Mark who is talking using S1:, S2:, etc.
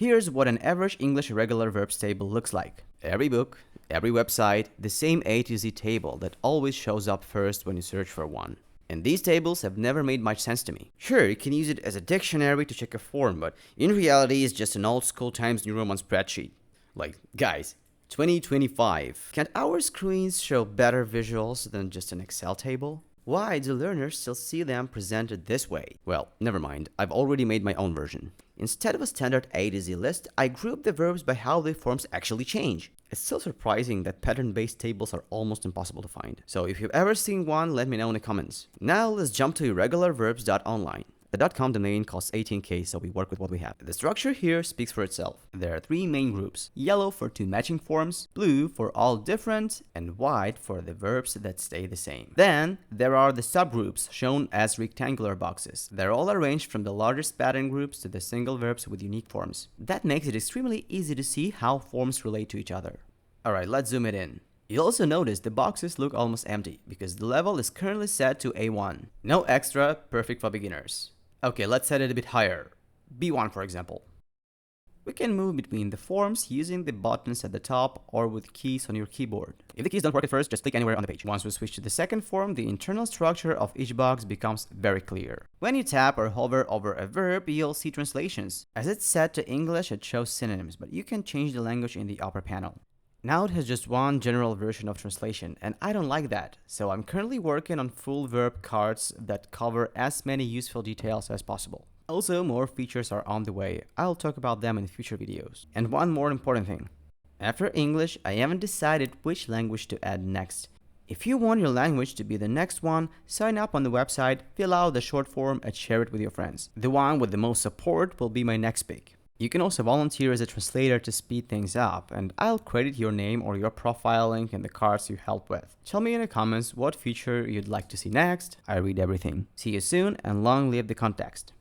S1: Here's what an average English irregular verbs table looks like. Every book, every website, the same A to Z table that always shows up first when you search for one. And these tables have never made much sense to me. Sure, you can use it as a dictionary to check a form, but in reality it's just an old school Times New Roman spreadsheet. Like, guys, 2025. Can't our screens show better visuals than just an Excel table? Why do learners still see them presented this way? Well, never mind, I've already made my own version. Instead of a standard A to Z list, I group the verbs by how their forms actually change. It's still surprising that pattern-based tables are almost impossible to find. So if you've ever seen one, let me know in the comments. Now let's jump to irregularverbs.online. The .com domain costs 18k, so we work with what we have. The structure here speaks for itself. There are three main groups: yellow for two matching forms, blue for all different, and white for the verbs that stay the same. Then there are the subgroups shown as rectangular boxes. They're all arranged from the largest pattern groups to the single verbs with unique forms. That makes it extremely easy to see how forms relate to each other. Alright, let's zoom it in. You'll also notice the boxes look almost empty because the level is currently set to A1. No extra, perfect for beginners. Okay, let's set it a bit higher. B1 for example. We can move between the forms using the buttons at the top or with keys on your keyboard. If the keys don't work at first, just click anywhere on the page. Once we switch to the second form, the internal structure of each box becomes very clear. When you tap or hover over a verb, you'll see translations. As it's set to English, it shows synonyms, but you can change the language in the upper panel. Now it has just one general version of translation, and I don't like that, so I'm currently working on full verb cards that cover as many useful details as possible. Also, more features are on the way. I'll talk about them in future videos. And one more important thing. After English, I haven't decided which language to add next. If you want your language to be the next one, sign up on the website, fill out the short form, and share it with your friends. The one with the most support will be my next pick. You can also volunteer as a translator to speed things up, and I'll credit your name or your profile link in the cards you help with. Tell me in the comments what feature you'd like to see next. I read everything. See you soon, and long live the context.